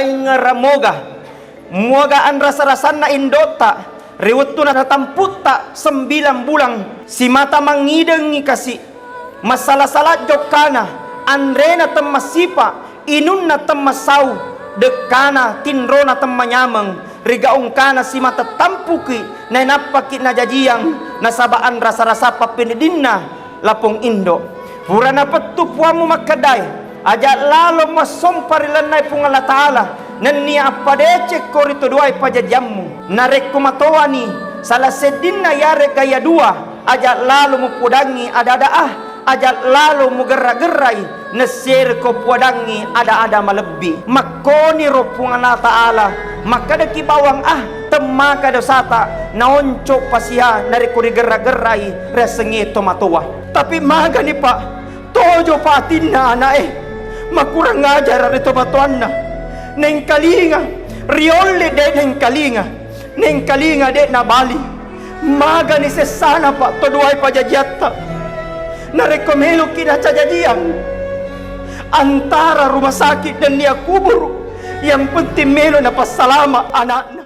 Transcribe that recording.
daing ramoga muagaan rasa-rasan na indota riwet tu na natamputa 9 bulan si mata mangidengi kasi masalah-salah jokana andre na temasipa inun na temasaw dekana tinro na temanyameng rigaung kana si mata tampuki na napakit na jajiyang nasabaan rasa-rasa papinidinna lapong Indo pura na patupuamu makaday aja lalo masomparilanay pong Allah Ta'ala nan niya apadece korito duay pajajammu narek kumatowani salah sedin na yare gaya dua aja lalo mupudangi ada-ada aja lalu mugerra-gerai nesir ko puadangi ada-ada malebi makoni ropung Allah Ta'ala maka deki bawang temaka dosata naonco pasia nareko digerra-gerai resengi tomatoa tapi magani pak tojo patinna anae makurang ngajar ari tomatoanna neng kalinga riole de neng kalinga de na Bali magani sesana pak toduai pajajatta narekomelo kina cajadian antara rumah sakit dan dia kubur yang penting melo na pasalama anak